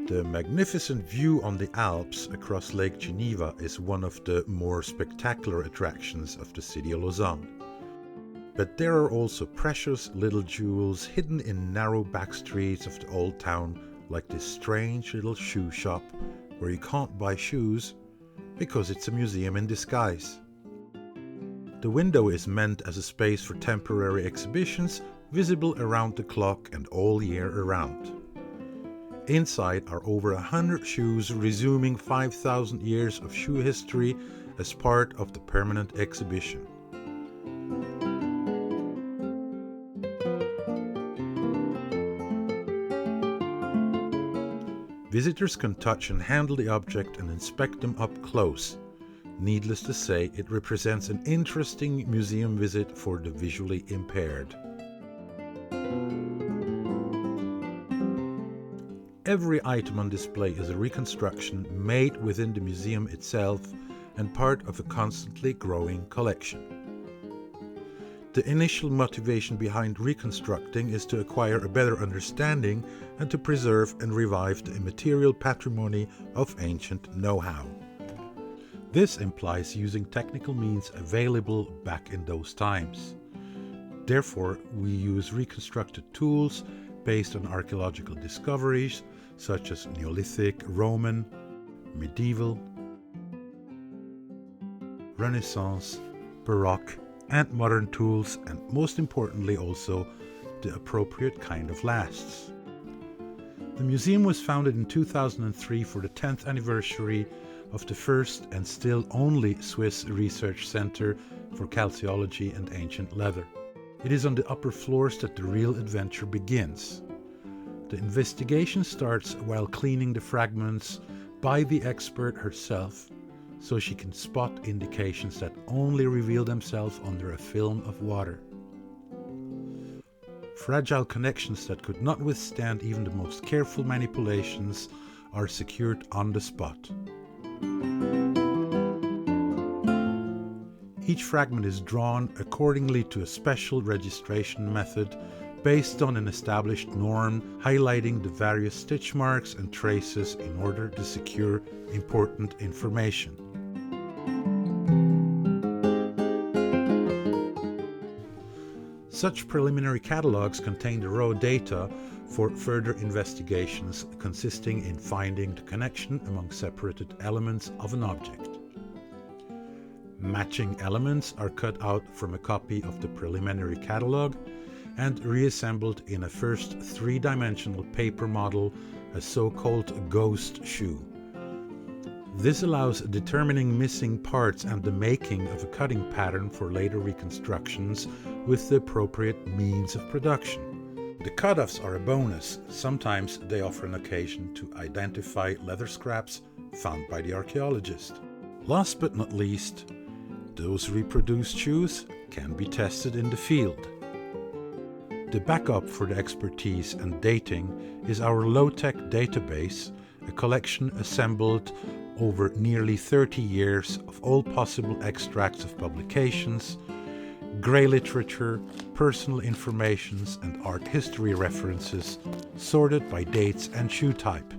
The magnificent view on the Alps across Lake Geneva is one of the more spectacular attractions of the city of Lausanne. But there are also precious little jewels hidden in narrow back streets of the old town, like this strange little shoe shop where you can't buy shoes because it's a museum in disguise. The window is meant as a space for temporary exhibitions visible around the clock and all year around. Inside are over 100 shoes resuming 5,000 years of shoe history as part of the permanent exhibition. Visitors can touch and handle the object and inspect them up close. Needless to say, it represents an interesting museum visit for the visually impaired. Every item on display is a reconstruction made within the museum itself and part of a constantly growing collection. The initial motivation behind reconstructing is to acquire a better understanding and to preserve and revive the immaterial patrimony of ancient know-how. This implies using technical means available back in those times. Therefore, we use reconstructed tools based on archaeological discoveries such as Neolithic, Roman, medieval, Renaissance, Baroque, and modern tools, and most importantly also the appropriate kind of lasts. The museum was founded in 2003 for the 10th anniversary of the first and still only Swiss research center for calceology and ancient leather. It is on the upper floors that the real adventure begins. The investigation starts while cleaning the fragments by the expert herself, so she can spot indications that only reveal themselves under a film of water. Fragile connections that could not withstand even the most careful manipulations are secured on the spot. Each fragment is drawn accordingly to a special registration method based on an established norm, highlighting the various stitch marks and traces in order to secure important information. Such preliminary catalogues contain the raw data for further investigations, consisting in finding the connection among separated elements of an object. Matching elements are cut out from a copy of the preliminary catalogue and reassembled in a first three-dimensional paper model, a so-called ghost shoe. This allows determining missing parts and the making of a cutting pattern for later reconstructions with the appropriate means of production. The cut-offs are a bonus. Sometimes they offer an occasion to identify leather scraps found by the archaeologist. Last but not least, those reproduced shoes can be tested in the field. The backup for the expertise and dating is our low-tech database, a collection assembled over nearly 30 years of all possible extracts of publications, grey literature, personal informations and art history references, sorted by dates and shoe type.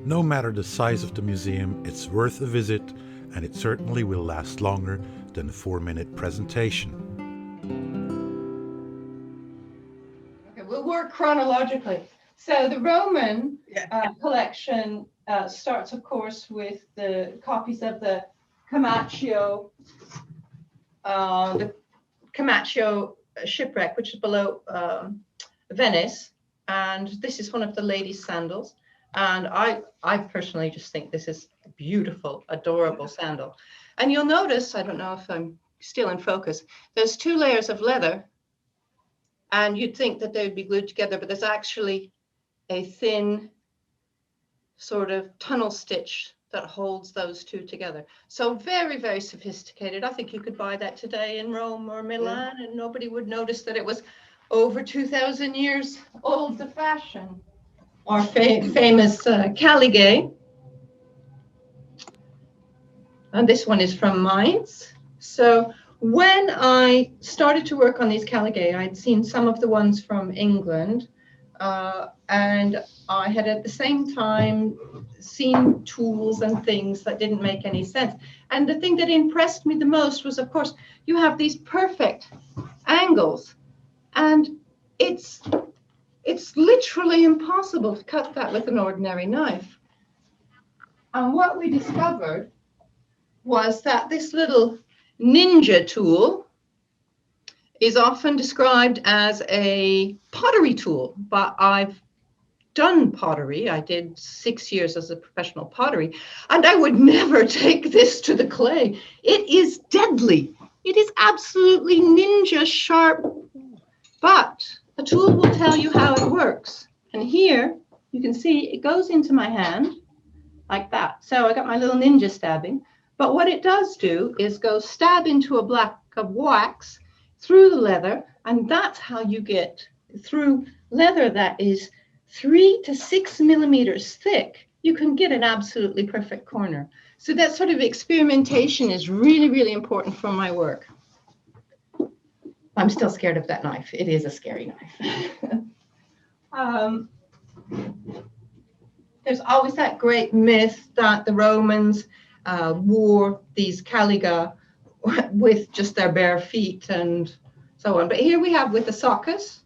No matter the size of the museum, it's worth a visit, and it certainly will last longer than a 4-minute presentation. Okay, we'll work chronologically. So the Roman collection starts, of course, with the copies of the Camaccio shipwreck, which is below Venice, and this is one of the ladies' sandals. And I personally just think this is a beautiful, adorable sandal. And you'll notice, I don't know if I'm still in focus, there's 2 layers of leather, and you'd think that they would be glued together, but there's actually a thin sort of tunnel stitch that holds those 2 together. So very, very sophisticated. I think you could buy that today in Rome or Milan, and nobody would notice that it was over 2,000 years old to fashion. Our famous Caligay. And this one is from Mainz. So when I started to work on these Caligay, I'd seen some of the ones from England, and I had at the same time seen tools and things that didn't make any sense. And the thing that impressed me the most was, of course, you have these perfect angles, and it's literally impossible to cut that with an ordinary knife. And what we discovered was that this little ninja tool is often described as a pottery tool, but I've done pottery. I did 6 years as a professional pottery, and I would never take this to the clay. It is deadly. It is absolutely ninja sharp, but a tool will tell you how it works. And here you can see it goes into my hand like that. So I got my little ninja stabbing, but what it does do is go stab into a block of wax through the leather, and that's how you get through leather that is 3 to 6 millimeters thick. You can get an absolutely perfect corner. So that sort of experimentation is really, really important for my work. I'm still scared of that knife. It is a scary knife. There's always that great myth that the Romans wore these caliga with just their bare feet and so on. But here we have with the soccus.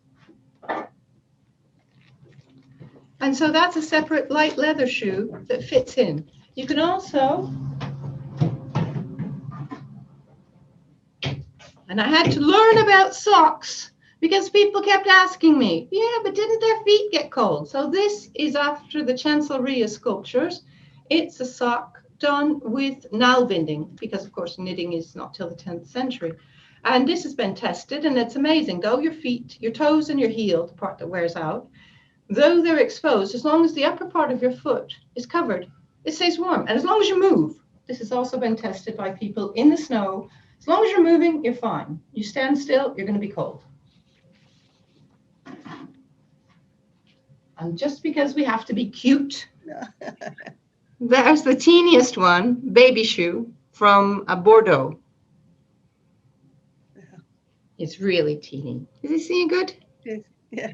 And so that's a separate light leather shoe that fits in. You can also, and I had to learn about socks because people kept asking me, yeah, but didn't their feet get cold? So this is after the Chancelleria sculptures. It's a sock done with nalbinding because, of course, knitting is not till the 10th century. And this has been tested, and it's amazing. Though your feet, your toes and your heel, the part that wears out, though they're exposed, as long as the upper part of your foot is covered, it stays warm. And as long as you move, this has also been tested by people in the snow. As long as you're moving, you're fine. You stand still, you're going to be cold. And just because we have to be cute, there's the teeniest one, baby shoe from Bordeaux. Yeah. It's really teeny. Is it seeing good? Yes. Yeah.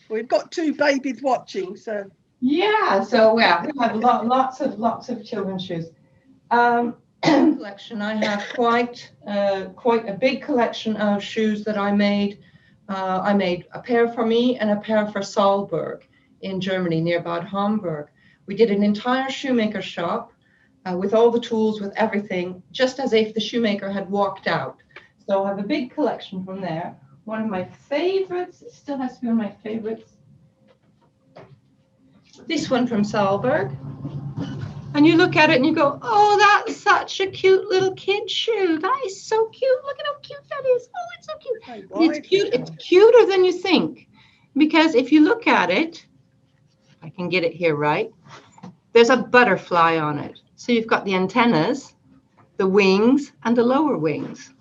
We've got 2 babies watching, so. Yeah, so yeah, we have lots of children's shoes. Collection. I have quite a big collection of shoes that I made. I made a pair for me and a pair for Salzburg in Germany, near Bad Homburg. We did an entire shoemaker shop with all the tools, with everything, just as if the shoemaker had walked out. So I have a big collection from there. One of my favorites, it still has to be one of my favorites. This one from Salzburg. And you look at it and you go, oh, that's such a cute little kid shoe. That is so cute. Look at how cute that is. Oh, it's so cute. It's cute. It's cuter than you think. Because if you look at it, I can get it here right, there's a butterfly on it. So you've got the antennas, the wings, and the lower wings.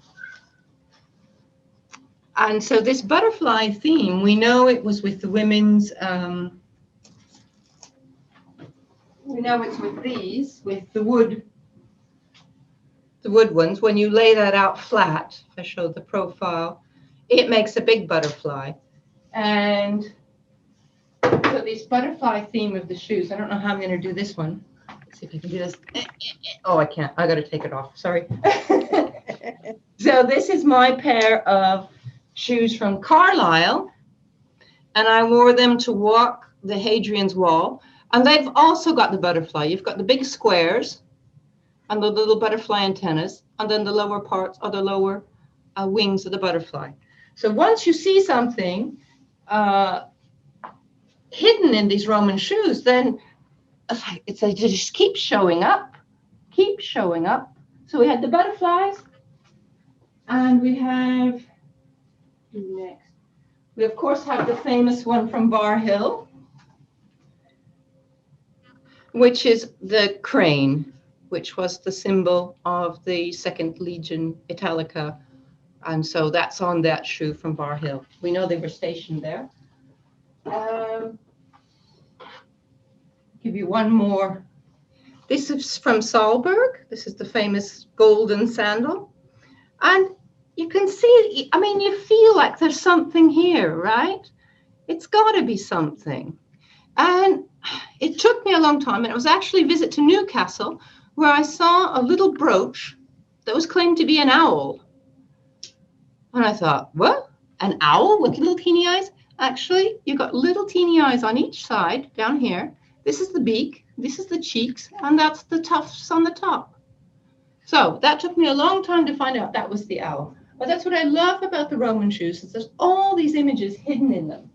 And so this butterfly theme, we know it was with the women's, we know it's with these, with the wood ones. When you lay that out flat, I showed the profile, it makes a big butterfly. And so this butterfly theme of the shoes, I don't know how I'm going to do this one. Let's see if I can do this. Oh, I can't. I got to take it off. Sorry. So this is my pair of shoes from Carlisle, and I wore them to walk the Hadrian's Wall. And they've also got the butterfly. You've got the big squares and the little butterfly antennas, and then the lower parts are the lower wings of the butterfly. So once you see something hidden in these Roman shoes, then it's like, it just keeps showing up, So we had the butterflies, and we have, next, we of course have the famous one from Bar Hill, which is the crane, which was the symbol of the 2nd Legion Italica. And so that's on that shoe from Bar Hill. We know they were stationed there. Give you one more. This is from Salzburg. This is the famous golden sandal. And you can see, I mean, you feel like there's something here, right? it's got to be something. And it took me a long time. And it was actually a visit to Newcastle where I saw a little brooch that was claimed to be an owl. And I thought, what? An owl with little teeny eyes? Actually, you've got little teeny eyes on each side down here. This is the beak, this is the cheeks, and that's the tufts on the top. So that took me a long time to find out that was the owl. But that's what I love about the Roman shoes, is there's all these images hidden in them.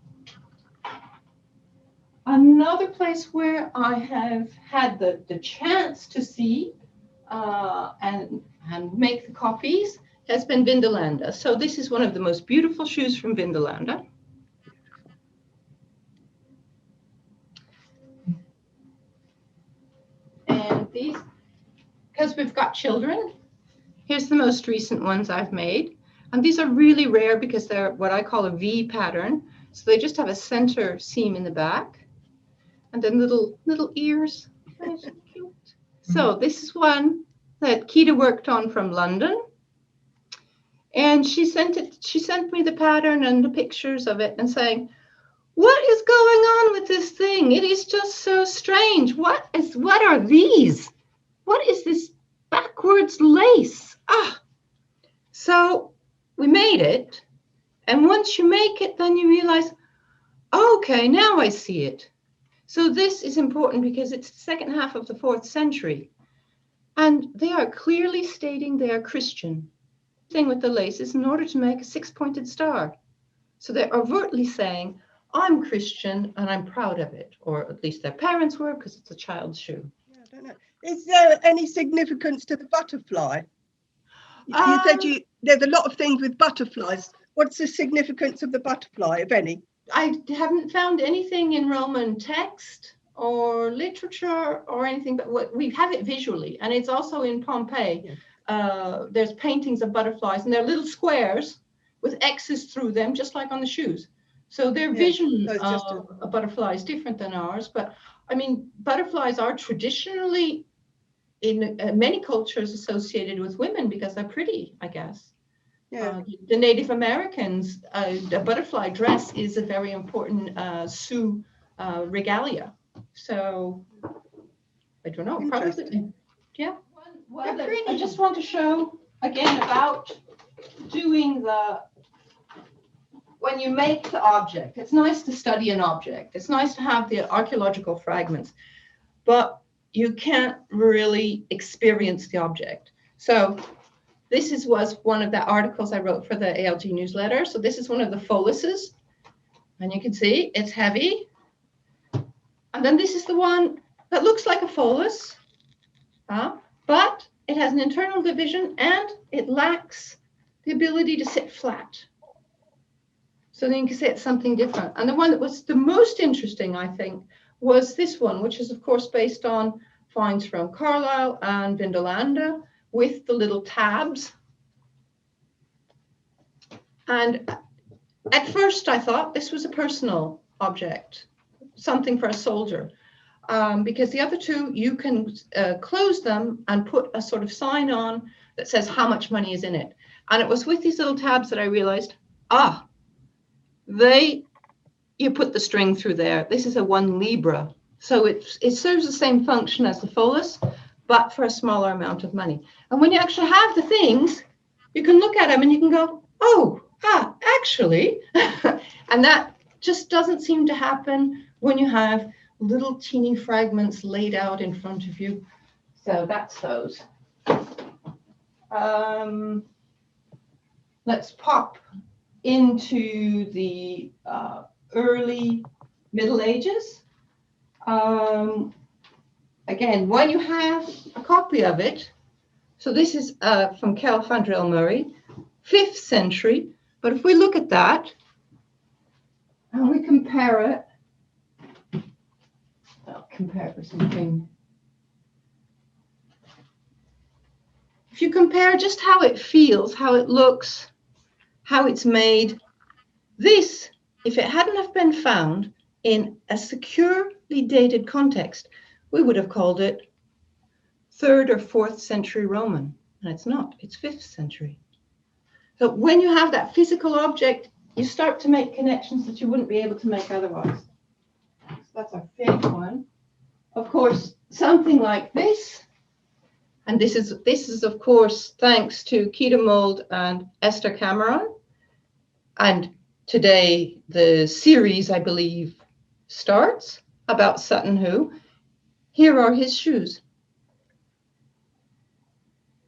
Another place where I have had the chance to see and make the copies has been Vindolanda. So this is one of the most beautiful shoes from Vindolanda. And these, because we've got children, here's the most recent ones I've made. And these are really rare because they're what I call a V pattern. So they just have a center seam in the back and then little ears. That's so cute. So this is one that Kita worked on from London. And she sent me the pattern and the pictures of it and saying, what is going on with this thing? It is just so strange. What are these? What is this backwards lace? So we made it. And once you make it, then you realize, okay, now I see it. So this is important because it's the second half of the 4th century. And they are clearly stating they are Christian. Thing with the lace is in order to make a 6-pointed star. So they're overtly saying, I'm Christian and I'm proud of it, or at least their parents were, because it's a child's shoe. Yeah, I don't know. Is there any significance to the butterfly? You said there's a lot of things with butterflies. What's the significance of the butterfly, if any? I haven't found anything in Roman text or literature or anything, but we have it visually, and it's also in Pompeii. Yeah. There's paintings of butterflies, and they're little squares with X's through them, just like on the shoes. So their vision of a butterfly is different than ours. But I mean, butterflies are traditionally in many cultures associated with women because they're pretty, I guess. Yeah. The Native Americans, a butterfly dress is a very important Sioux regalia. So I don't know, probably, yeah. Well, I just want to show again about doing when you make the object. It's nice to study an object. It's nice to have the archaeological fragments, but you can't really experience the object. So this was one of the articles I wrote for the ALG newsletter. So this is one of the foluses, and you can see it's heavy. And then this is the one that looks like a folus, but it has an internal division and it lacks the ability to sit flat. So then you can say it's something different. And the one that was the most interesting, I think, was this one, which is, of course, based on finds from Carlisle and Vindolanda with the little tabs. And at first, I thought this was a personal object, something for a soldier. Because the other two, you can close them and put a sort of sign on that says how much money is in it. And it was with these little tabs that I realized, you put the string through there. This is a 1 libra. So it serves the same function as the folus, but for a smaller amount of money. And when you actually have the things, you can look at them and you can go, actually. And that just doesn't seem to happen when you have little teeny fragments laid out in front of you. So that's those. Let's pop into the early Middle Ages. Again, when you have a copy of it, so this is from Celfandrel Murray, 5th century, but if we look at that and we compare it, I'll compare it with something. If you compare just how it feels, how it looks, how it's made, this, if it hadn't have been found in a securely dated context, we would have called it 3rd or 4th century Roman. And it's not, it's 5th century. So when you have that physical object you start to make connections that you wouldn't be able to make otherwise. So that's our fifth one. Of course, something like this, and this is of course thanks to Keita Mould and Esther Cameron. And today the series, I believe, starts about Sutton Hoo. Here are his shoes.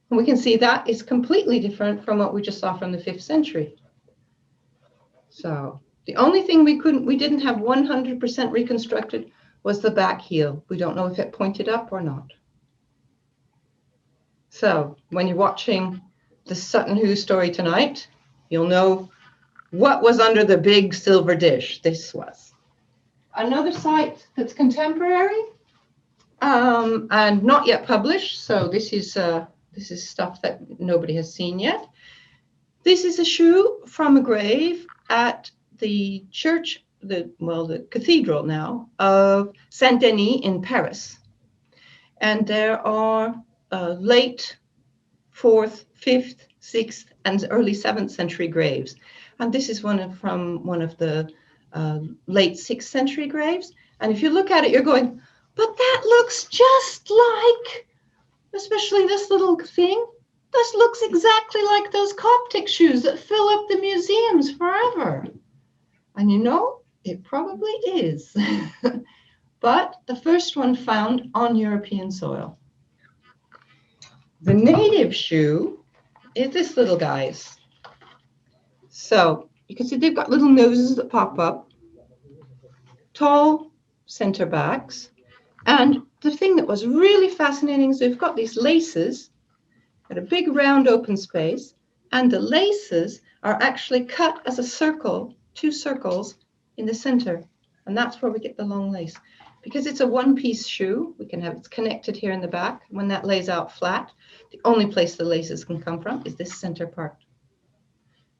And we can see that is completely different from what we just saw from the 5th century. So the only thing we didn't have 100% reconstructed was the back heel. We don't know if it pointed up or not. So when you're watching the Sutton Hoo story tonight, you'll know what was under the big silver dish. This was. Another site that's contemporary and not yet published. So this is stuff that nobody has seen yet. This is a shoe from a grave at the church, the cathedral now, of Saint Denis in Paris. And there are late 4th, 5th, 6th, and early 7th century graves. And this is from one of the late 6th century graves. And if you look at it, you're going, but that looks just like, especially this little thing, this looks exactly like those Coptic shoes that fill up the museums forever. And you know, it probably is. But the first one found on European soil. The native shoe is this little guy's. So you can see they've got little noses that pop up, tall center backs. And the thing that was really fascinating is they've got these laces at a big round open space, and the laces are actually cut as a circle, 2 circles in the center. And that's where we get the long lace. Because it's a one-piece shoe, we can have it's connected here in the back. When that lays out flat, the only place the laces can come from is this center part.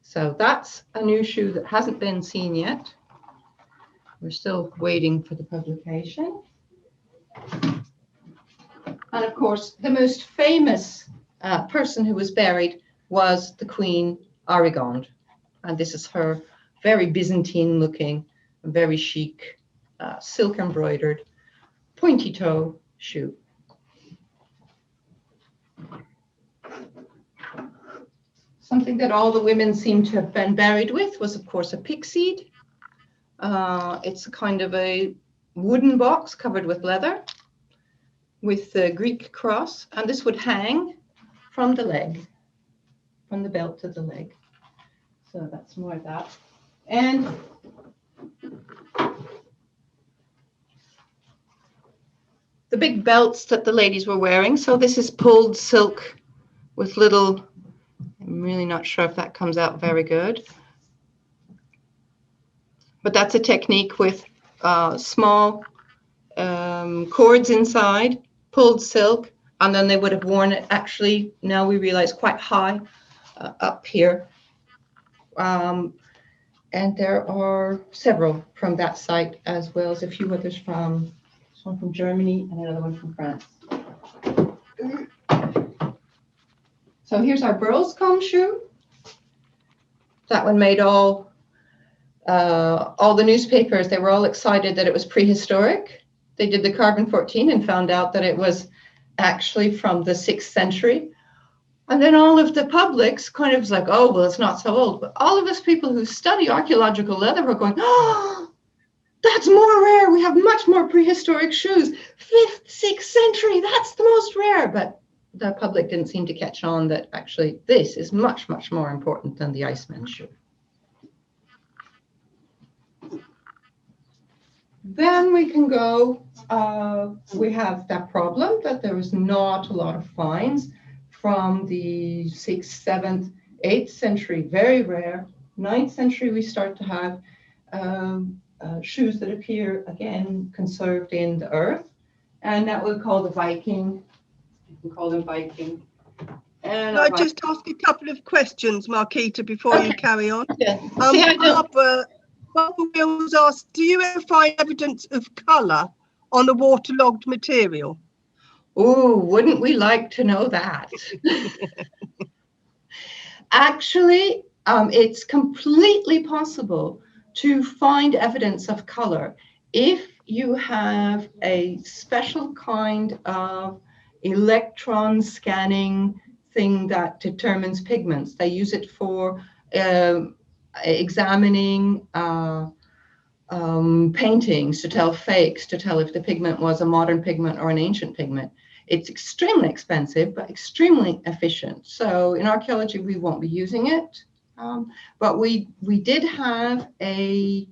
So that's a new shoe that hasn't been seen yet. We're still waiting for the publication. And of course, the most famous person who was buried was the Queen Arigonde. And this is her very Byzantine looking, very chic, silk embroidered, pointy toe shoe. Something that all the women seem to have been buried with was, of course, a pigseed. It's a kind of a wooden box covered with leather with the Greek cross, and this would hang from the leg, from the belt to the leg. So that's more of that. And the big belts that the ladies were wearing. So this is pulled silk with little, I'm really not sure if that comes out very good. But that's a technique with small cords inside, pulled silk, and then they would have worn it actually, now we realize, quite high up here. And there are several from that site, as well as a few others from, this one from Germany and another one from France. So here's our Burl's comb shoe. That one made all the newspapers, they were all excited that it was prehistoric. They did the carbon 14 and found out that it was actually from the 6th century. And then all of the publics kind of was like, oh, well, it's not so old. But all of us people who study archaeological leather were going, oh, that's more rare. We have much more prehistoric shoes. 5th, 6th century, that's the most rare. But the public didn't seem to catch on that actually this is much, much more important than the Iceman shoe. Then we can go, we have that problem that there is not a lot of finds from the 6th, 7th, 8th century, very rare. 9th century, we start to have shoes that appear, again, conserved in the earth. And that we'll call the Viking. You can call them Viking. And Can I just ask a couple of questions, Marquita, before you carry on? Yeah. Barbara Wills asked, do you ever find evidence of colour on a waterlogged material? Oh, wouldn't we like to know that? Actually, It's completely possible to find evidence of color if you have a special kind of electron scanning thing that determines pigments. They use it for examining paintings to tell fakes, to tell if the pigment was a modern pigment or an ancient pigment. It's extremely expensive, but extremely efficient. So in archaeology, we won't be using it. But we did have a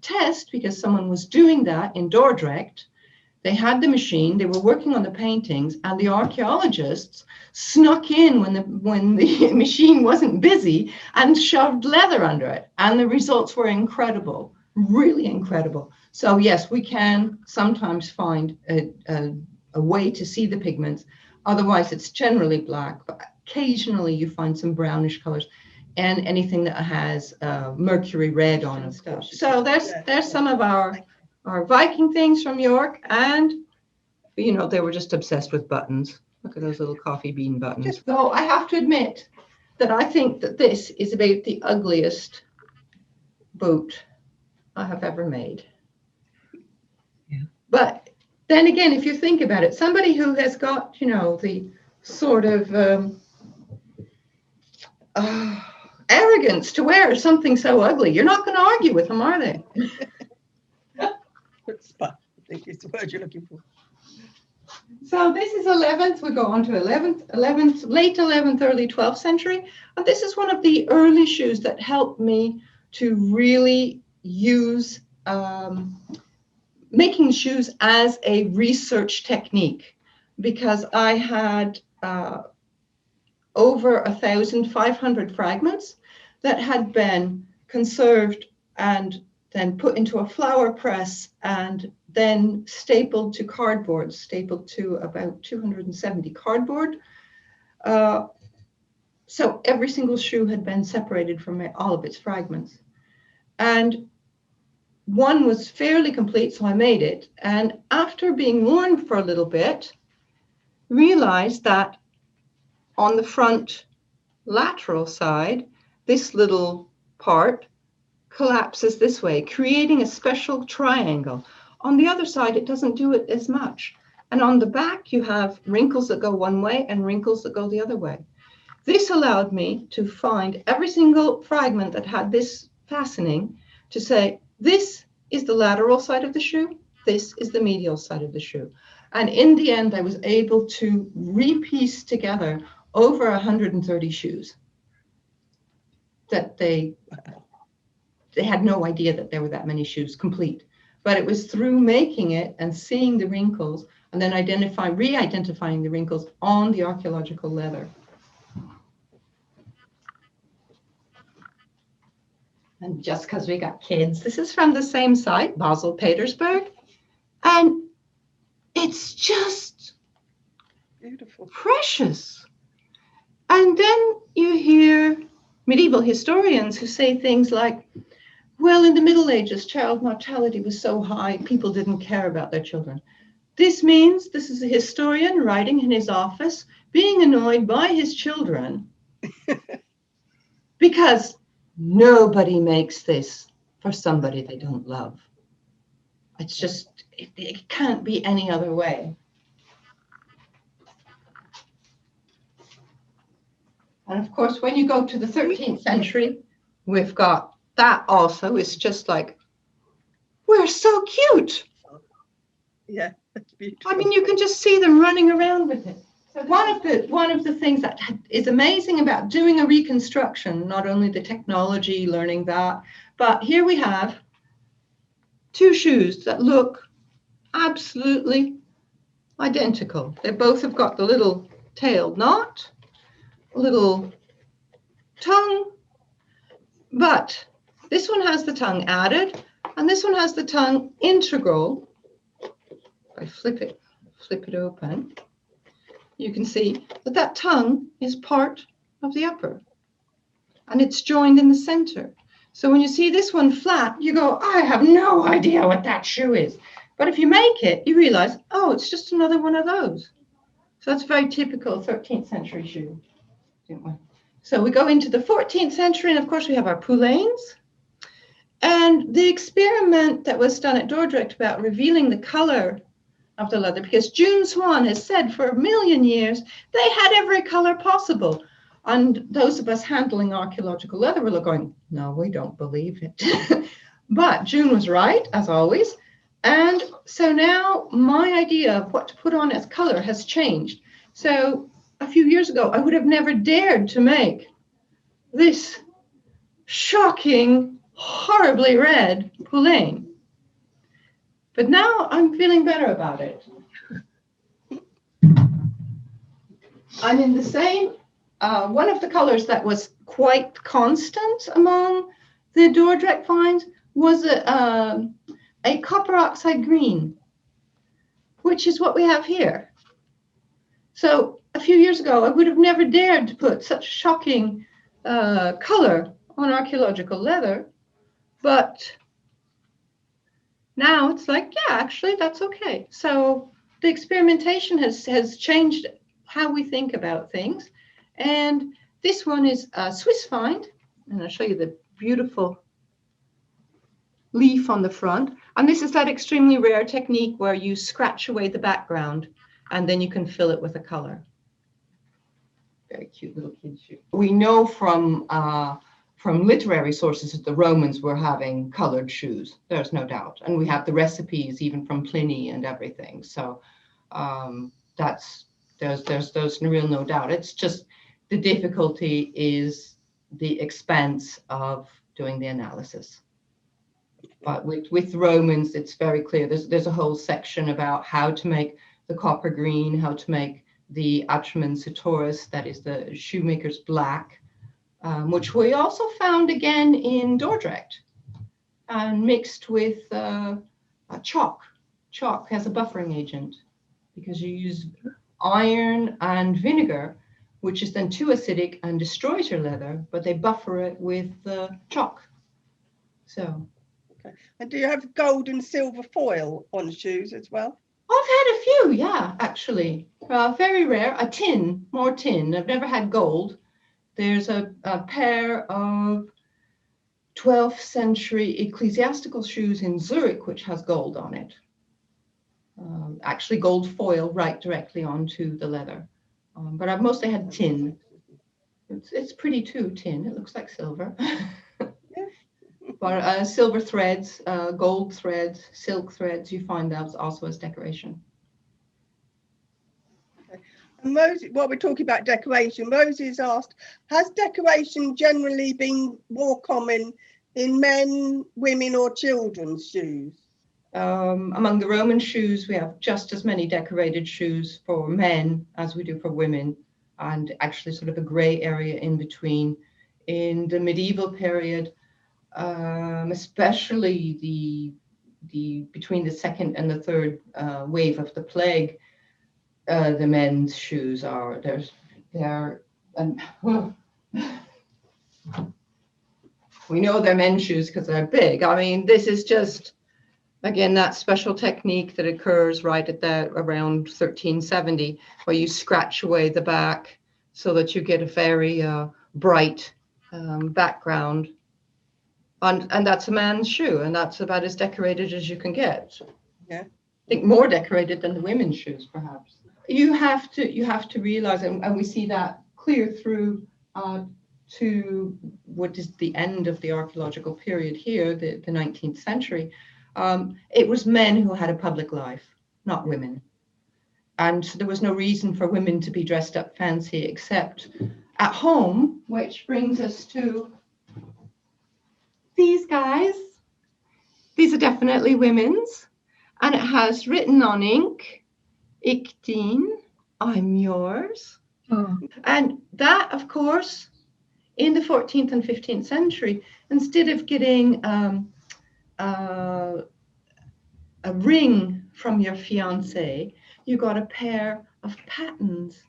test because someone was doing that in Dordrecht. They had the machine, they were working on the paintings, and the archaeologists snuck in when the machine wasn't busy and shoved leather under it. And the results were incredible, really incredible. So yes, we can sometimes find a way to see the pigments. Otherwise, it's generally black, but occasionally you find some brownish colors and anything that has mercury red on and stuff. So there's some of our Viking things from York, and you know, they were just obsessed with buttons. Look at those little coffee bean buttons. So I have to admit that I think that this is about the ugliest boot I have ever made. Yeah. But then again, if you think about it, somebody who has got, you know, the sort of arrogance to wear something so ugly, you're not going to argue with them, are they? I think it's the word you're looking for. So this is 11th, we go on to 11th, late 11th, early 12th century. And this is one of the early shoes that helped me to really use making shoes as a research technique, because I had over 1,500 fragments that had been conserved and then put into a flour press and then stapled to cardboard, stapled to about 270 cardboard. So every single shoe had been separated from all of its fragments. And one was fairly complete, so I made it. And after being worn for a little bit, realized that on the front lateral side, this little part collapses this way, creating a special triangle. On the other side, it doesn't do it as much. And on the back, you have wrinkles that go one way and wrinkles that go the other way. This allowed me to find every single fragment that had this fastening to say, this is the lateral side of the shoe, this is the medial side of the shoe. And in the end, I was able to repiece together over 130 shoes that they had no idea that there were that many shoes complete. But it was through making it and seeing the wrinkles and then re-identifying the wrinkles on the archaeological leather. And just because we got kids, this is from the same site, Basel, Petersburg. And it's just beautiful, precious. And then you hear medieval historians who say things like, well, in the Middle Ages, child mortality was so high, people didn't care about their children. This means this is a historian writing in his office, being annoyed by his children because nobody makes this for somebody they don't love. It's just, it can't be any other way. And of course, when you go to the 13th century, we've got that also. It's just like, we're so cute. Yeah, that's beautiful. I mean, you can just see them running around with it. So one of the things that is amazing about doing a reconstruction, not only the technology, learning that, but here we have two shoes that look absolutely identical. They both have got the little tailed knot, little tongue, but this one has the tongue added and this one has the tongue integral. If I flip it open, you can see that that tongue is part of the upper and it's joined in the center. So when you see this one flat, you go, I have no idea what that shoe is. But if you make it, you realize, oh, it's just another one of those. So that's very typical 13th century shoe. So we go into the 14th century, and of course we have our poulains. And the experiment that was done at Dordrecht about revealing the color of the leather, because June Swan has said for 1,000,000 years they had every color possible. And those of us handling archaeological leather were going, no, we don't believe it. But June was right, as always. And so now my idea of what to put on as color has changed. So a few years ago, I would have never dared to make this shocking, horribly red poulain. But now I'm feeling better about it. I'm in the same, one of the colors that was quite constant among the Dordrecht finds was a copper oxide green, which is what we have here. So a few years ago, I would have never dared to put such shocking color on archaeological leather, but now it's like, yeah, actually, that's okay. So the experimentation has changed how we think about things. And this one is a Swiss find, and I'll show you the beautiful leaf on the front. And this is that extremely rare technique where you scratch away the background and then you can fill it with a color. Very cute little kid shoe. We know from literary sources that the Romans were having colored shoes. There's no doubt. And we have the recipes even from Pliny and everything. So there's real no doubt. It's just the difficulty is the expense of doing the analysis. But with Romans, it's very clear. There's a whole section about how to make the copper green, how to make the Atraman Sutoris, that is the shoemaker's black, which we also found again in Dordrecht, and mixed with chalk. Chalk has a buffering agent because you use iron and vinegar, which is then too acidic and destroys your leather, but they buffer it with chalk. So. Okay. And do you have gold and silver foil on shoes as well? I've had a few, yeah, actually. Very rare. More tin. I've never had gold. There's a pair of 12th century ecclesiastical shoes in Zurich, which has gold on it. Actually, gold foil right directly onto the leather. But I've mostly had tin. It's pretty too, tin. It looks like silver. But silver threads, gold threads, silk threads, you find those also as decoration. Okay. And Moses, while we're talking about decoration, Moses asked, has decoration generally been more common in men, women or children's shoes? Among the Roman shoes, we have just as many decorated shoes for men as we do for women, and actually sort of a gray area in between. In the medieval period, especially the between the second and the third wave of the plague, the men's shoes are we know they're men's shoes because they're big. I mean, this is just again that special technique that occurs right at around 1370, where you scratch away the back so that you get a very bright background. And that's a man's shoe, and that's about as decorated as you can get. Yeah, I think more decorated than the women's shoes, perhaps. You have to realize, and we see that clear through to what is the end of the archaeological period here, the 19th century. It was men who had a public life, not women, and there was no reason for women to be dressed up fancy except at home, which brings us to these guys. These are definitely women's, and it has written on ink, "Ich dien, I'm yours." Oh. And that, of course, in the 14th and 15th century, instead of getting a ring from your fiancé, you got a pair of pattens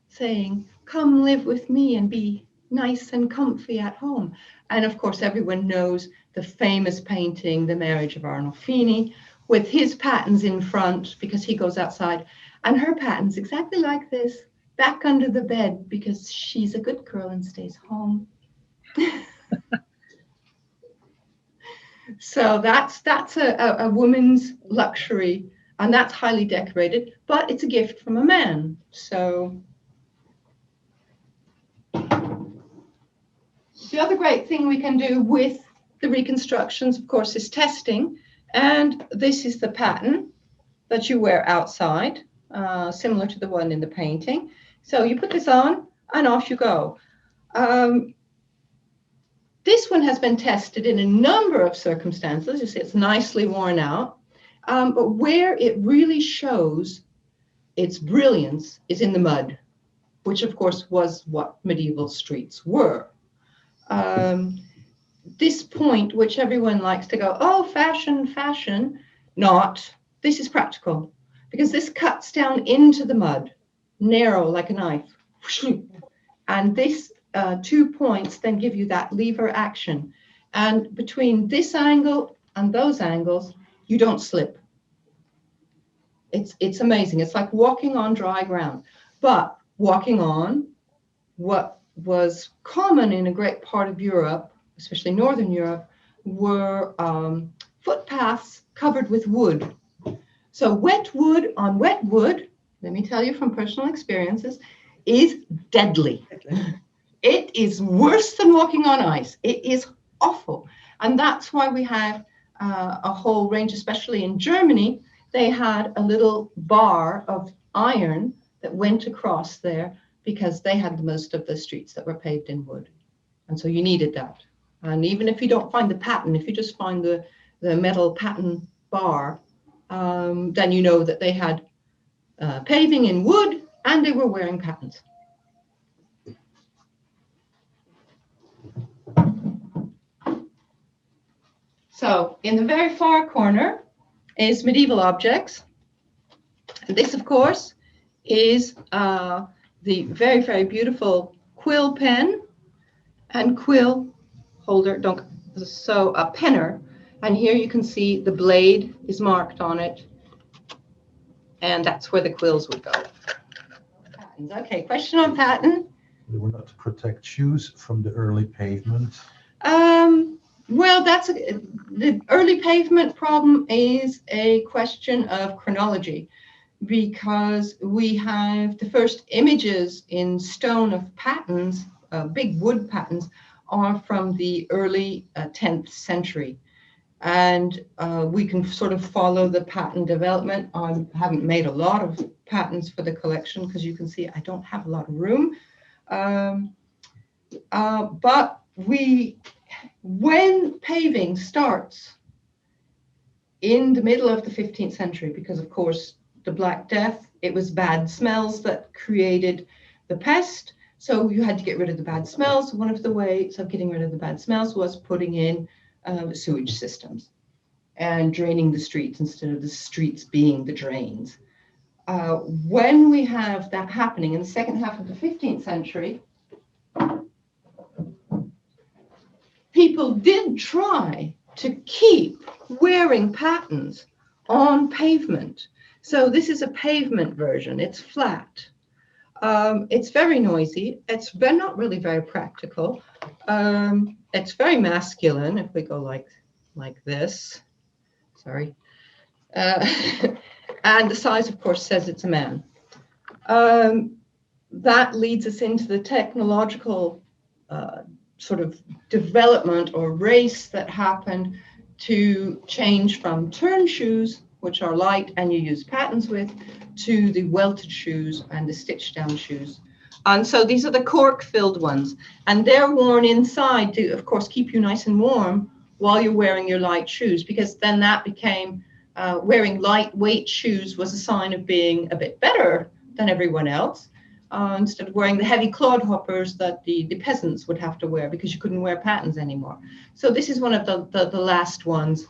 saying, "Come live with me and be nice and comfy at home." And of course, everyone knows the famous painting, The Marriage of Arnolfini, with his patterns in front because he goes outside, and her patterns exactly like this back under the bed because she's a good girl and stays home. So that's a woman's luxury, and that's highly decorated, but it's a gift from a man. So the other great thing we can do with the reconstructions, of course, is testing. And this is the pattern that you wear outside, similar to the one in the painting. So you put this on and off you go. This one has been tested in a number of circumstances. You see, it's nicely worn out. But where it really shows its brilliance is in the mud, which of course was what medieval streets were. This point, which everyone likes to go, oh, fashion, fashion, not. This is practical, because this cuts down into the mud, narrow like a knife. And this 2 points then give you that lever action. And between this angle and those angles, you don't slip. It's amazing. It's like walking on dry ground. But walking on what was common in a great part of Europe, especially Northern Europe, were footpaths covered with wood. So wet wood on wet wood, let me tell you from personal experiences, is deadly. It is worse than walking on ice. It is awful. And that's why we have a whole range, especially in Germany. They had a little bar of iron that went across there because they had the most of the streets that were paved in wood. And so you needed that. And even if you don't find the pattern, if you just find the metal pattern bar, then you know that they had paving in wood and they were wearing patterns. So in the very far corner is medieval objects. And this, of course, is the very, very beautiful quill pen and quill holder. So a penner. And here you can see the blade is marked on it. And that's where the quills would go. Patterns. Okay, question on pattern. They were not to protect shoes from the early pavement. Well, the early pavement problem is a question of chronology, because we have the first images in stone of patterns, big wood patterns, are from the early 10th century. And we can sort of follow the pattern development. I haven't made a lot of patterns for the collection because you can see I don't have a lot of room. But when paving starts in the middle of the 15th century, because of course the Black Death, it was bad smells that created the pest. So you had to get rid of the bad smells. One of the ways of getting rid of the bad smells was putting in sewage systems and draining the streets instead of the streets being the drains. When we have that happening in the second half of the 15th century, people did try to keep wearing patterns on pavement. So this is a pavement version. It's flat. It's very noisy. It's not really very practical. It's very masculine if we go like this. Sorry. And the size, of course, says it's a man. That leads us into the technological sort of development or race that happened to change from turn shoes, which are light and you use patterns with, to the welted shoes and the stitched down shoes. And so these are the cork-filled ones, and they're worn inside to, of course, keep you nice and warm while you're wearing your light shoes, because then that became wearing lightweight shoes was a sign of being a bit better than everyone else, instead of wearing the heavy clodhoppers that the peasants would have to wear because you couldn't wear patterns anymore. So this is one of the last ones,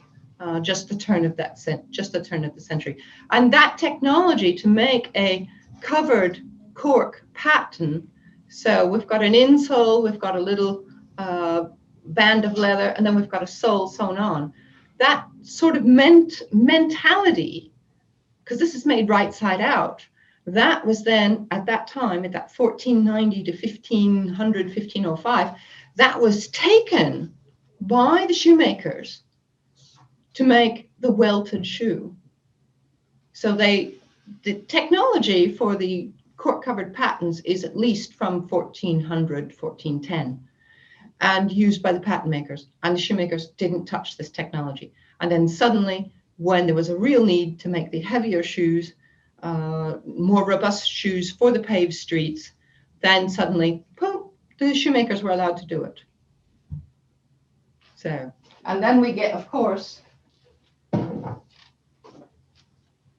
just the turn of the century. And that technology to make a covered cork pattern, so we've got an insole, we've got a little band of leather, and then we've got a sole sewn on. That sort of mentality, because this is made right side out, That was then, at that time, at that 1490 to 1500, 1505, that was taken by the shoemakers to make the welted shoe. So the technology for the cork-covered patents is at least from 1400, 1410, and used by the patent makers. And the shoemakers didn't touch this technology. And then suddenly, when there was a real need to make the heavier shoes, more robust shoes for the paved streets, then suddenly, boom, the shoemakers were allowed to do it. So, and then we get, of course,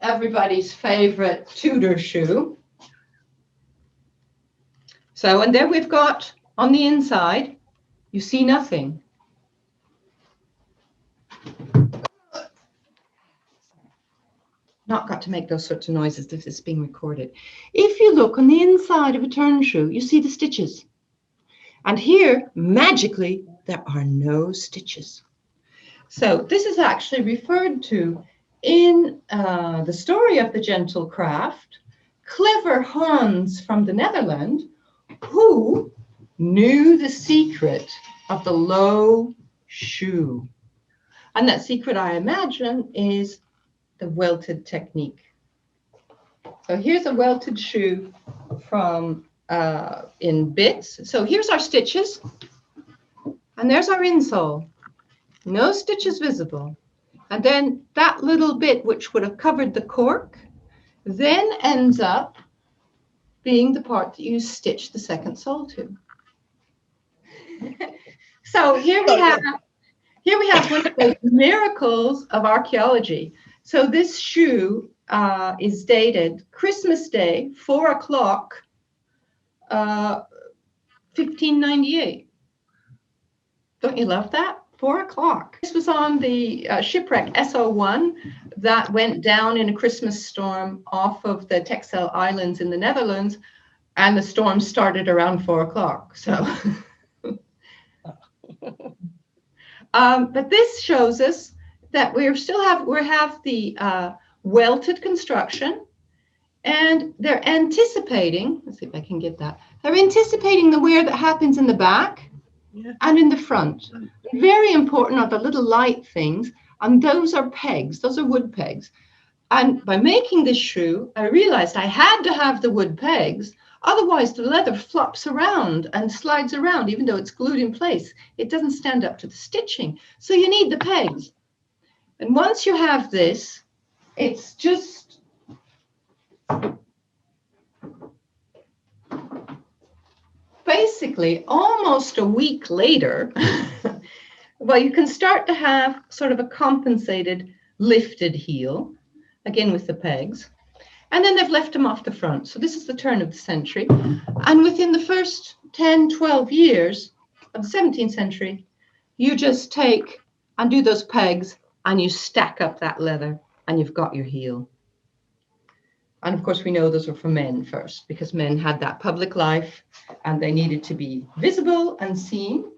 everybody's favorite Tudor shoe. So, and there we've got on the inside, you see nothing. Not got to make those sorts of noises if it's being recorded. If you look on the inside of a turn shoe, you see the stitches. And here, magically, there are no stitches. So this is actually referred to in the story of the gentle craft, clever Hans from the Netherlands, who knew the secret of the low shoe. And that secret, I imagine, is the welted technique. So here's a welted shoe from in bits. So here's our stitches, and there's our insole. No stitches visible. And then that little bit which would have covered the cork then ends up being the part that you stitch the second sole to. So here we have one of those miracles of archaeology. So this shoe is dated Christmas Day, 4 o'clock, 1598. Don't you love that? 4 o'clock. This was on the shipwreck SO1 that went down in a Christmas storm off of the Texel Islands in the Netherlands, and the storm started around 4 o'clock. So, but this shows us that we have the welted construction, and they're anticipating. Let's see if I can get that. They're anticipating the wear that happens in the back. Yeah. And in the front. Very important are the little light things, and those are pegs. Those are wood pegs. And by making this shoe, I realized I had to have the wood pegs, otherwise the leather flops around and slides around, even though it's glued in place. It doesn't stand up to the stitching. So you need the pegs. And once you have this, it's just basically almost a week later, well, you can start to have sort of a compensated lifted heel, again with the pegs, and then they've left them off the front. So this is the turn of the century. And within the first 10, 12 years of the 17th century, you just take and do those pegs and you stack up that leather and you've got your heel. And of course, we know those were for men first, because men had that public life and they needed to be visible and seen.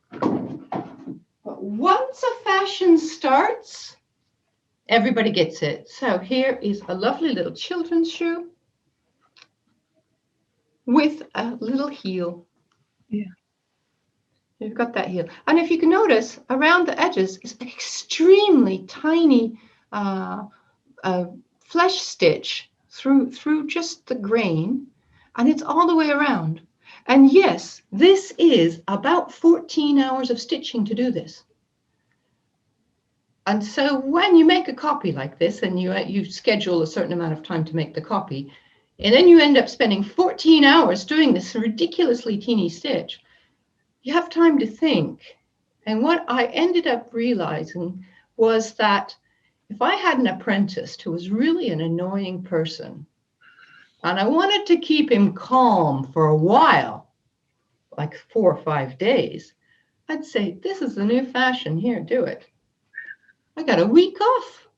But once a fashion starts, everybody gets it. So here is a lovely little children's shoe with a little heel. Yeah. You've got that heel. And if you can notice, around the edges is an extremely tiny flesh stitch through just the grain, and it's all the way around. And yes, this is about 14 hours of stitching to do this. And so when you make a copy like this and you schedule a certain amount of time to make the copy, and then you end up spending 14 hours doing this ridiculously teeny stitch, you have time to think. And what I ended up realizing was that if I had an apprentice who was really an annoying person, and I wanted to keep him calm for a while, like 4 or 5 days, I'd say, this is the new fashion, here, do it. I got a week off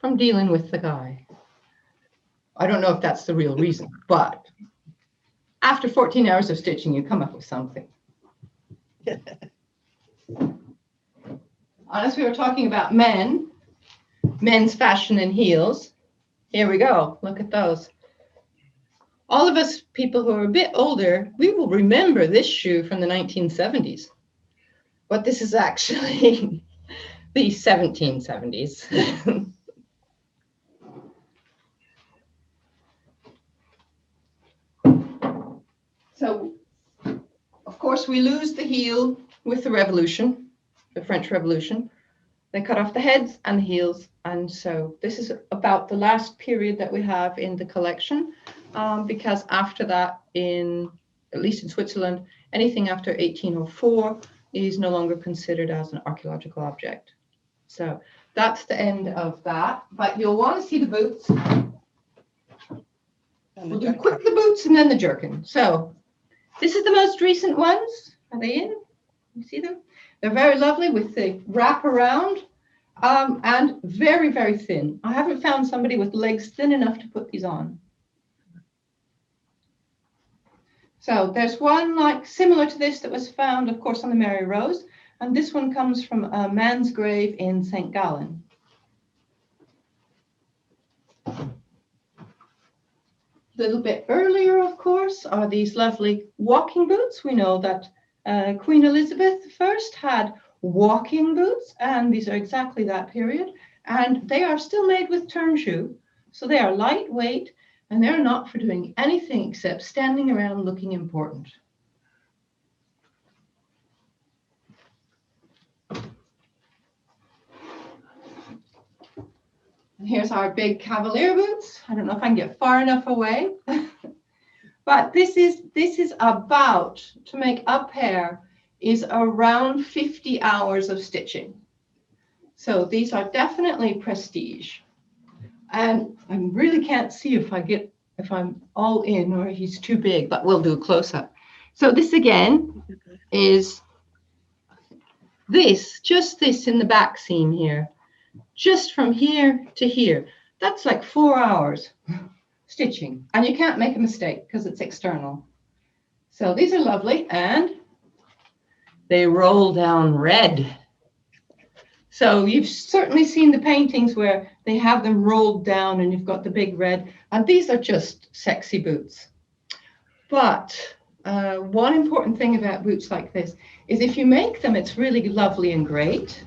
from dealing with the guy. I don't know if that's the real reason, but after 14 hours of stitching, you come up with something. As we were talking about men's fashion and heels, Here we go. Look at those. All of us people who are a bit older, we will remember this shoe from the 1970s. But this is actually the 1770s. So, of course, we lose the heel with the Revolution, the French Revolution. They cut off the heads and the heels. And so this is about the last period that we have in the collection, because after that, at least in Switzerland, anything after 1804 is no longer considered as an archaeological object. So that's the end of that. But you'll want to see the boots. We'll do quick the boots and then the jerkin. So this is the most recent ones. Are they in? You see them? They're very lovely with the wrap around and very, very thin. I haven't found somebody with legs thin enough to put these on. So there's one like similar to this that was found, of course, on the Mary Rose. And this one comes from a man's grave in St. Gallen. A little bit earlier, of course, are these lovely walking boots. We know that Queen Elizabeth I had walking boots, and these are exactly that period. And they are still made with turn shoe. So they are lightweight, and they're not for doing anything except standing around looking important. And here's our big Cavalier boots. I don't know if I can get far enough away. But this is about, to make a pair, is around 50 hours of stitching. So these are definitely prestige. And I really can't see if I'm all in or he's too big, but we'll do a close-up. So this again is just this in the back seam here, just from here to here. That's like 4 hours stitching, and you can't make a mistake because it's external. So these are lovely, and they roll down red. So you've certainly seen the paintings where they have them rolled down and you've got the big red, and these are just sexy boots. But one important thing about boots like this is if you make them, it's really lovely and great.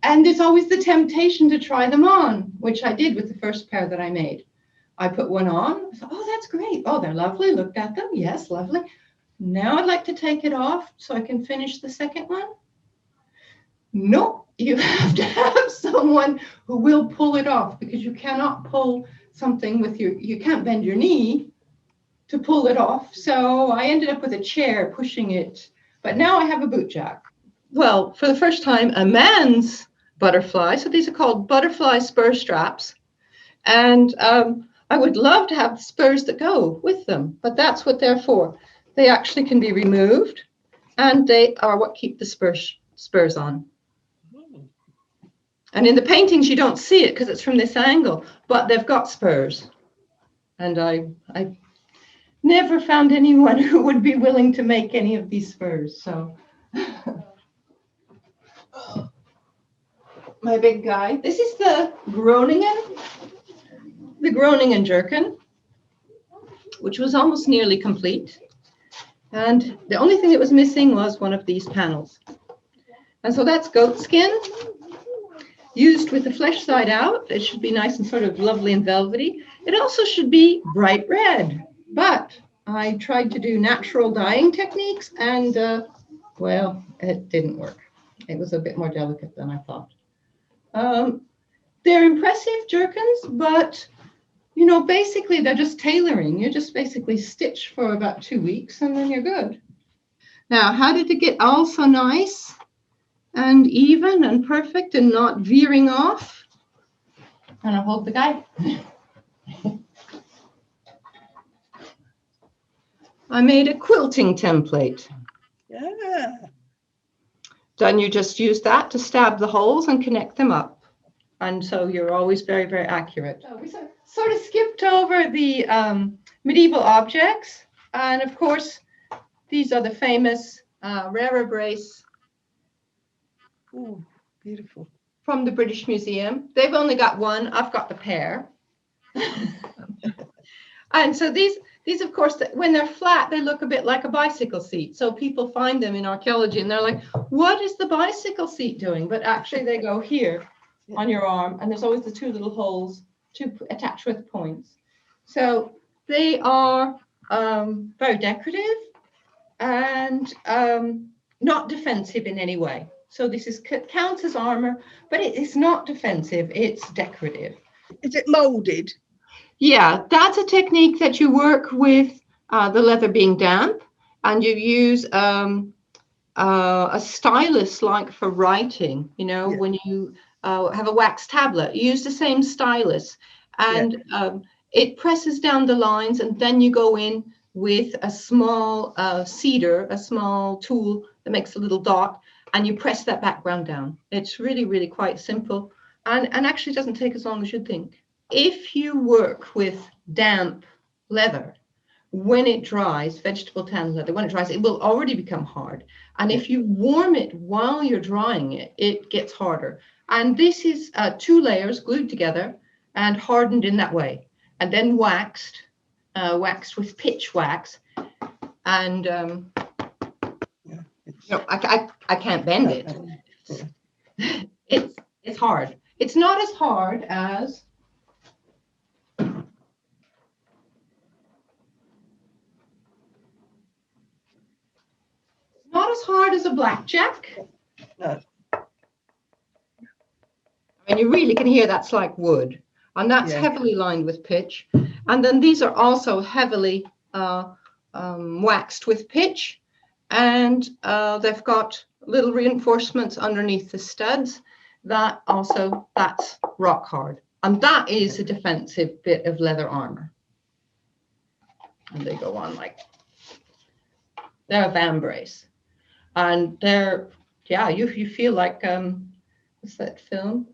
And there's always the temptation to try them on, which I did with the first pair that I made. I put one on. I thought, oh, that's great. Oh, they're lovely. Looked at them. Yes, lovely. Now I'd like to take it off so I can finish the second one. No, you have to have someone who will pull it off, because you cannot pull something with you can't bend your knee to pull it off. So I ended up with a chair pushing it. But now I have a boot jack. Well, for the first time, a man's butterfly. So these are called butterfly spur straps. And I would love to have the spurs that go with them, but that's what they're for. They actually can be removed, and they are what keep the spurs on. And in the paintings, you don't see it because it's from this angle, but they've got spurs. And I never found anyone who would be willing to make any of these spurs. So my big guy. This is the Groningen jerkin, which was almost nearly complete. And the only thing that was missing was one of these panels. And so that's goat skin, used with the flesh side out. It should be nice and sort of lovely and velvety. It also should be bright red, but I tried to do natural dyeing techniques, and well, it didn't work. It was a bit more delicate than I thought. They're impressive jerkins, but you know, basically they're just tailoring. You just basically stitch for about 2 weeks and then you're good. Now, how did it get all so nice and even and perfect and not veering off? And I'll hold the guy. I made a quilting template. Yeah. Then you just use that to stab the holes and connect them up. And so you're always very, very accurate. So we sort of skipped over the medieval objects. And of course, these are the famous Rara brace. Oh, beautiful. from the British Museum. They've only got one. I've got the pair. And so these, of course, when they're flat, they look a bit like a bicycle seat. So people find them in archaeology and they're like, what is the bicycle seat doing? But actually they go here on your arm, and there's always the two little holes to attach with points. So they are very decorative and not defensive in any way. So this counts as armor, but it is not defensive, it's decorative. Is it molded? Yeah, that's a technique that you work with the leather being damp, and you use a stylus like for writing, you know, when you have a wax tablet, you use the same stylus, and it presses down the lines, and then you go in with a small cedar, a small tool that makes a little dot, and you press that background down. It's really, really quite simple, and actually doesn't take as long as you'd think. If you work with damp leather, when it dries, vegetable tan leather, when it dries, it will already become hard. And if you warm it while you're drying it, it gets harder. And this is 2 layers glued together and hardened in that way, and then waxed with pitch wax. And no, I can't bend it. It's hard. It's not as hard as a blackjack. No. I mean, you really can hear that's like wood, and that's heavily lined with pitch. And then these are also heavily waxed with pitch, and they've got little reinforcements underneath the studs. That's rock hard, and that is a defensive bit of leather armor. And they go on like they're a vambrace. And they're, you feel like, what's that film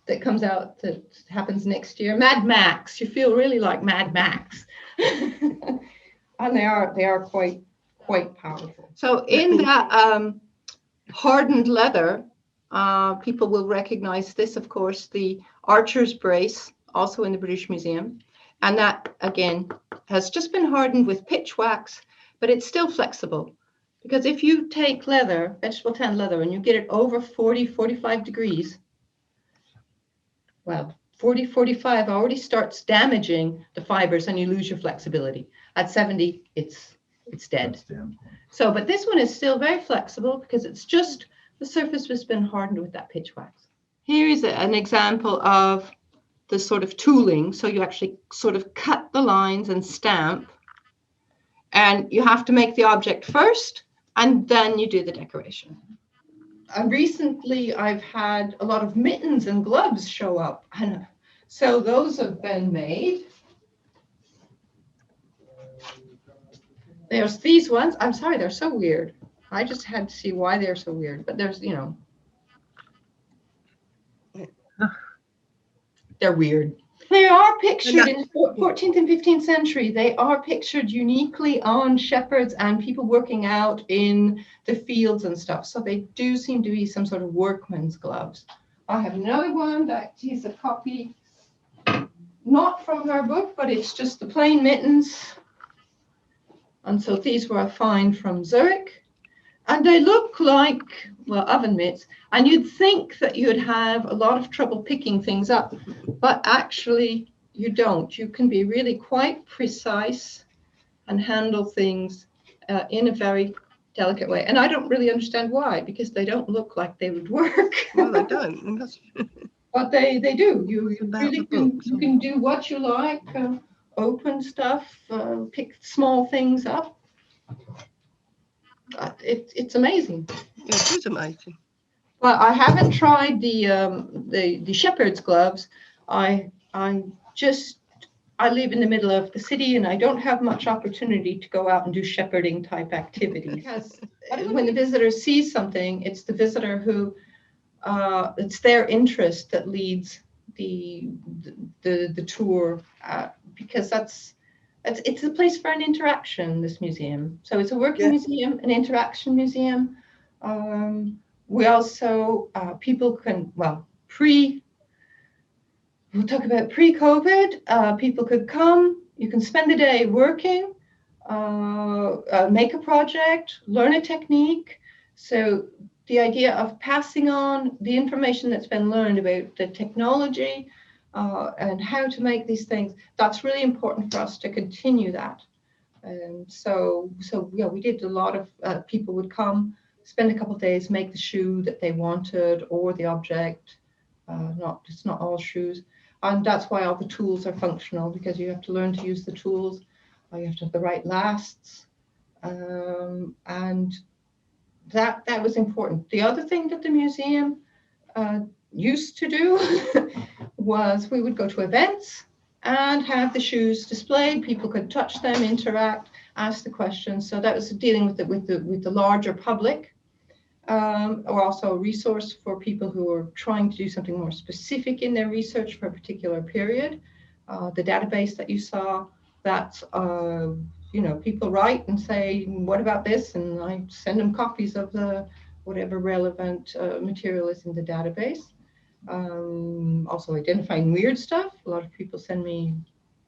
that comes out that happens next year? Mad Max. You feel really like Mad Max. And they are quite powerful. So in that hardened leather, people will recognize this, of course, the archer's brace, also in the British Museum. And that, again, has just been hardened with pitch wax, but it's still flexible. Because if you take leather, vegetable tan leather, and you get it over 40, 45 degrees, well, 40, 45 already starts damaging the fibers and you lose your flexibility. At 70, it's dead. So, but this one is still very flexible because it's just, the surface has been hardened with that pitch wax. Here is an example of the sort of tooling. So you actually sort of cut the lines and stamp, and you have to make the object first, and then you do the decoration. Recently, I've had a lot of mittens and gloves show up. And so those have been made. There's these ones. I'm sorry, they're so weird. I just had to see why they're so weird. But there's, they're weird. They are pictured in the 14th and 15th century. They are pictured uniquely on shepherds and people working out in the fields and stuff. So they do seem to be some sort of workman's gloves. I have another one that is a copy, not from her book, but it's just the plain mittens. And so these were a find from Zurich. And they look like, well, oven mitts. And you'd think that you'd have a lot of trouble picking things up, but actually you don't. You can be really quite precise and handle things in a very delicate way. And I don't really understand why, because they don't look like they would work. Well, they don't. But they do. You really can do what you like, open stuff, pick small things up. It's amazing. It is amazing. Well, I haven't tried the shepherd's gloves. I live in the middle of the city and I don't have much opportunity to go out and do shepherding type activities. Because when the visitor sees something, it's the visitor who it's their interest that leads the tour, because it's a place for an interaction, this museum. So it's a working museum, an interaction museum. we also, people can, well, we'll talk about pre-COVID, people could come, you can spend the day working, make a project, learn a technique. So the idea of passing on the information that's been learned about the technology and how to make these things, that's really important for us to continue that. And so yeah, we did a lot of, people would come, spend a couple of days, make the shoe that they wanted or the object. It's not all shoes. And that's why all the tools are functional, because you have to learn to use the tools. You have to have the right lasts. And that was important. The other thing that the museum used to do was we would go to events and have the shoes displayed. People could touch them, interact, ask the questions. So that was dealing with the larger public. Or also a resource for people who are trying to do something more specific in their research for a particular period. The database that you saw, that's, people write and say, what about this? And I send them copies of the whatever relevant material is in the database. Also identifying weird stuff. A lot of people send me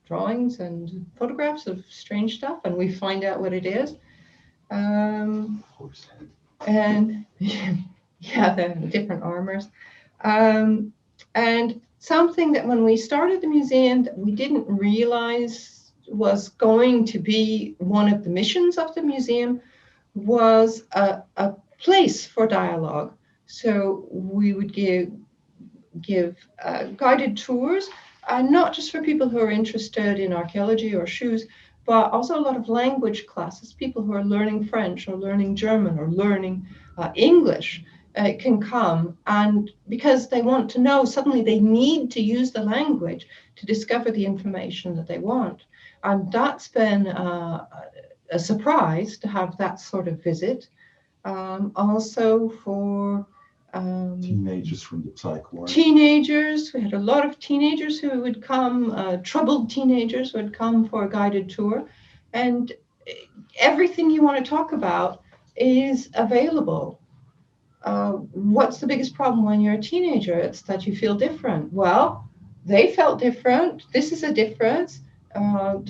drawings and photographs of strange stuff, and we find out what it is. And yeah, the different armors. And something that when we started the museum that we didn't realize was going to be one of the missions of the museum was a place for dialogue. So we would give guided tours, not just for people who are interested in archaeology or shoes, but also a lot of language classes, people who are learning French or learning German or learning English can come, and because they want to know, suddenly they need to use the language to discover the information that they want. And that's been a surprise to have that sort of visit. Also for teenagers from the psych ward. Teenagers, we had a lot of teenagers who would come, troubled teenagers would come for a guided tour, and everything you want to talk about is available. What's the biggest problem when you're a teenager? It's that you feel different. Well, they felt different. This is a difference.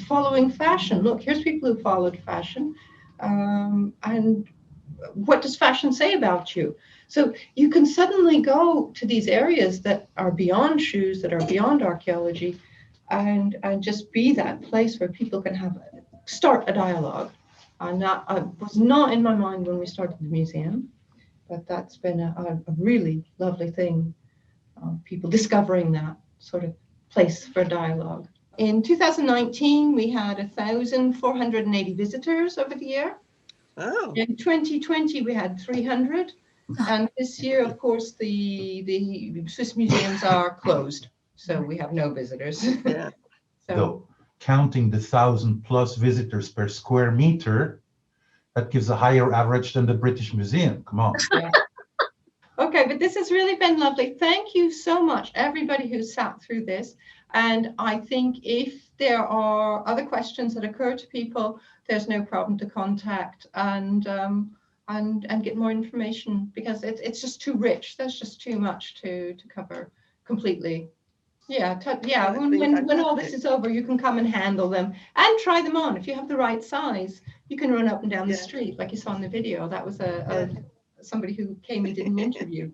Following fashion. Look, here's people who followed fashion. And what does fashion say about you? So you can suddenly go to these areas that are beyond shoes, that are beyond archaeology, and just be that place where people can start a dialogue. And that was not in my mind when we started the museum, but that's been a really lovely thing. People discovering that sort of place for dialogue. In 2019, we had 1,480 visitors over the year. Oh. In 2020, we had 300. And this year, of course, the Swiss museums are closed, so we have no visitors. Yeah. Though counting the 1,000+ visitors per square meter, that gives a higher average than the British Museum. Come on. Yeah. Okay, but this has really been lovely. Thank you so much, everybody who sat through this. And I think if there are other questions that occur to people, there's no problem to contact and get more information, because it's just too rich. There's just too much to cover completely. Yeah, when all this is over, you can come and handle them and try them on. If you have the right size, you can run up and down the street like you saw in the video. That was somebody who came and did an interview.